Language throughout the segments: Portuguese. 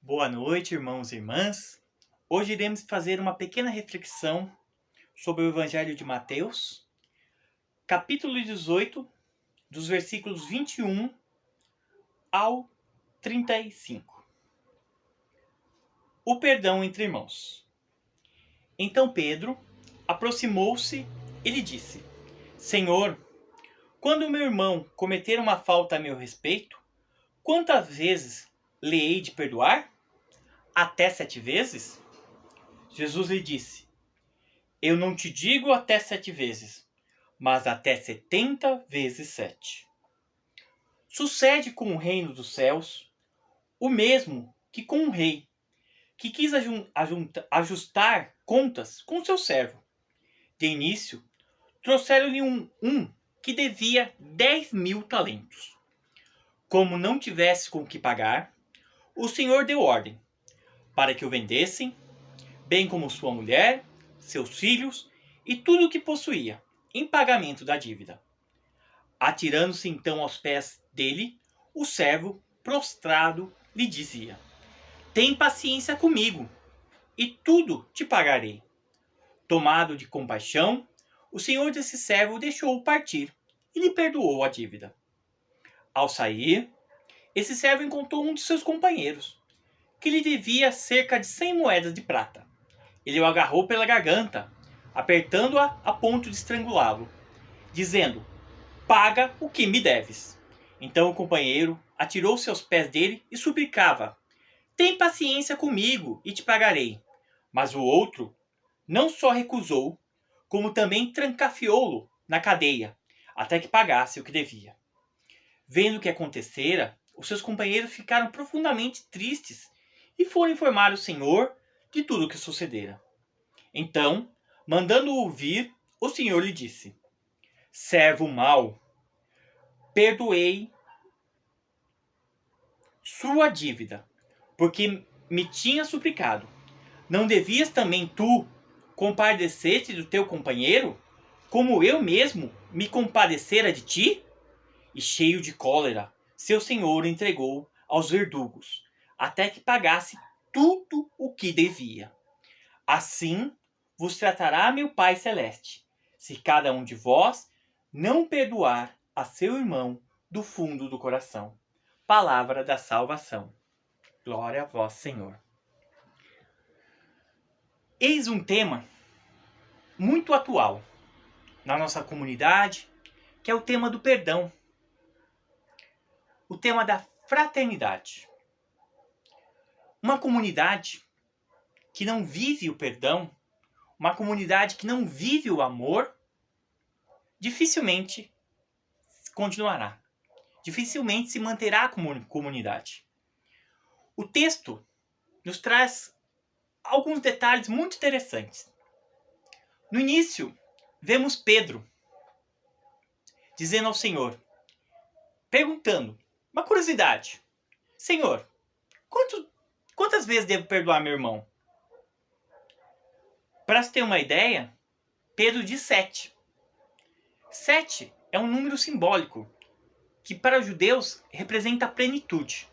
Boa noite, irmãos e irmãs. Hoje iremos fazer uma pequena reflexão sobre o Evangelho de Mateus, capítulo 18, dos versículos 21 ao 35. O perdão entre irmãos. Então Pedro aproximou-se e lhe disse: Senhor, quando meu irmão cometer uma falta a meu respeito, quantas vezes lhe hei de perdoar? Até 7 vezes? Jesus lhe disse: Eu não te digo até 7 vezes, mas até 70 vezes 7. Sucede com o reino dos céus o mesmo que com um rei, que quis ajustar contas com seu servo. De início, trouxeram-lhe um que devia 10.000 talentos. Como não tivesse com que pagar, o senhor deu ordem para que o vendessem, bem como sua mulher, seus filhos e tudo o que possuía, em pagamento da dívida. Atirando-se então aos pés dele, o servo, prostrado, lhe dizia: Tem paciência comigo, e tudo te pagarei. Tomado de compaixão, o senhor desse servo deixou-o partir e lhe perdoou a dívida. Ao sair, esse servo encontrou um de seus companheiros, que lhe devia cerca de 100 moedas de prata. Ele o agarrou pela garganta, apertando-a a ponto de estrangulá-lo, dizendo: Paga o que me deves. Então o companheiro atirou-se aos pés dele e suplicava: Tem paciência comigo e te pagarei. Mas o outro não só recusou, como também trancafiou-lo na cadeia, até que pagasse o que devia. Vendo o que acontecera, os seus companheiros ficaram profundamente tristes e foram informar o Senhor de tudo o que sucedera. Então, mandando-o vir, o Senhor lhe disse: Servo mau, perdoei sua dívida, porque me tinha suplicado. Não devias também tu compadecer-te do teu companheiro, como eu mesmo me compadecera de ti? E cheio de cólera, seu senhor o entregou aos verdugos, até que pagasse tudo o que devia. Assim vos tratará meu Pai Celeste, se cada um de vós não perdoar a seu irmão do fundo do coração. Palavra da salvação. Glória a vós, Senhor. Eis um tema muito atual na nossa comunidade, que é o tema do perdão. O tema da fraternidade. Uma comunidade que não vive o perdão, uma comunidade que não vive o amor, dificilmente continuará. Dificilmente se manterá como comunidade. O texto nos traz alguns detalhes muito interessantes. No início, vemos Pedro dizendo ao Senhor, perguntando, uma curiosidade: Senhor, quantas vezes devo perdoar meu irmão? Para se ter uma ideia, Pedro diz 7. 7 é um número simbólico que para os judeus representa a plenitude.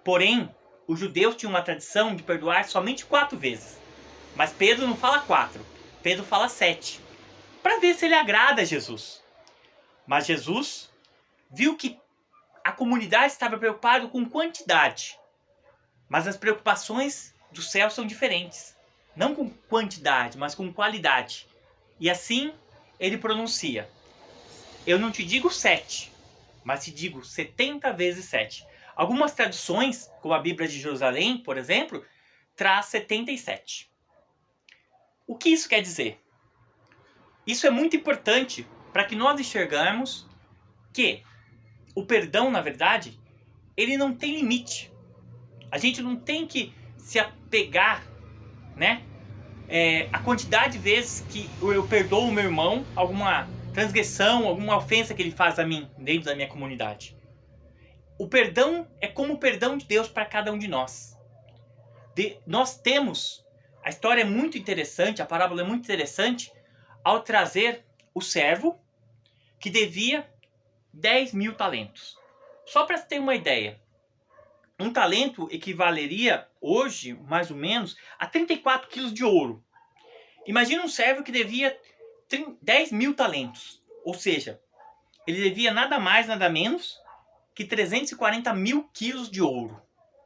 Porém, os judeus tinham uma tradição de perdoar somente 4 vezes. Mas Pedro não fala 4, Pedro fala 7, para ver se ele agrada a Jesus. Mas Jesus viu que a comunidade estava preocupada com quantidade, mas as preocupações do céu são diferentes. Não com quantidade, mas com qualidade. E assim ele pronuncia: Eu não te digo 7, mas te digo 70 vezes 7. Algumas traduções, como a Bíblia de Jerusalém, por exemplo, traz 77. O que isso quer dizer? Isso é muito importante para que nós enxergarmos que o perdão, na verdade, ele não tem limite. A gente não tem que se apegar, né? A quantidade de vezes que eu perdoo o meu irmão, alguma transgressão, alguma ofensa que ele faz a mim, dentro da minha comunidade. O perdão é como o perdão de Deus para cada um de nós. Nós temos, a história é muito interessante, a parábola é muito interessante, ao trazer o servo que devia 10.000 talentos. Só para ter uma ideia, Um talento equivaleria hoje, mais ou menos, a 34 quilos de ouro. Imagina um servo que devia 10 mil talentos. Ou seja, ele devia nada mais, nada menos que 340 mil quilos de ouro.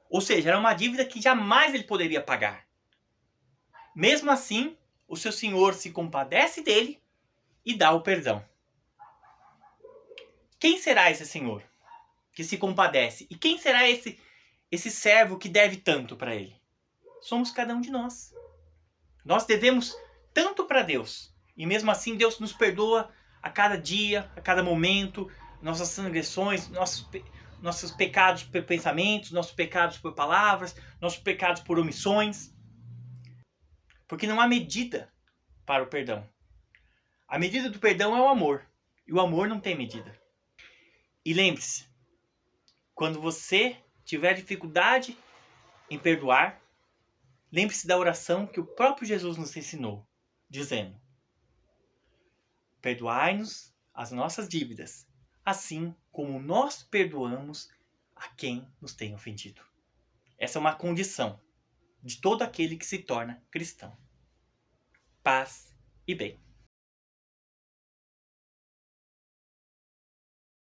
Ou seja, era uma dívida que jamais ele poderia pagar. Mesmo assim, o seu senhor se compadece dele e dá o perdão. Quem será esse senhor que se compadece? E quem será esse servo que deve tanto para ele? Somos cada um de nós. Nós devemos tanto para Deus. E mesmo assim Deus nos perdoa a cada dia, a cada momento, nossas transgressões, nossos pecados por pensamentos, nossos pecados por palavras, nossos pecados por omissões. Porque não há medida para o perdão. A medida do perdão é o amor. E o amor não tem medida. E lembre-se, quando você tiver dificuldade em perdoar, lembre-se da oração que o próprio Jesus nos ensinou, dizendo: perdoai-nos as nossas dívidas, assim como nós perdoamos a quem nos tem ofendido. Essa é uma condição de todo aquele que se torna cristão. Paz e bem.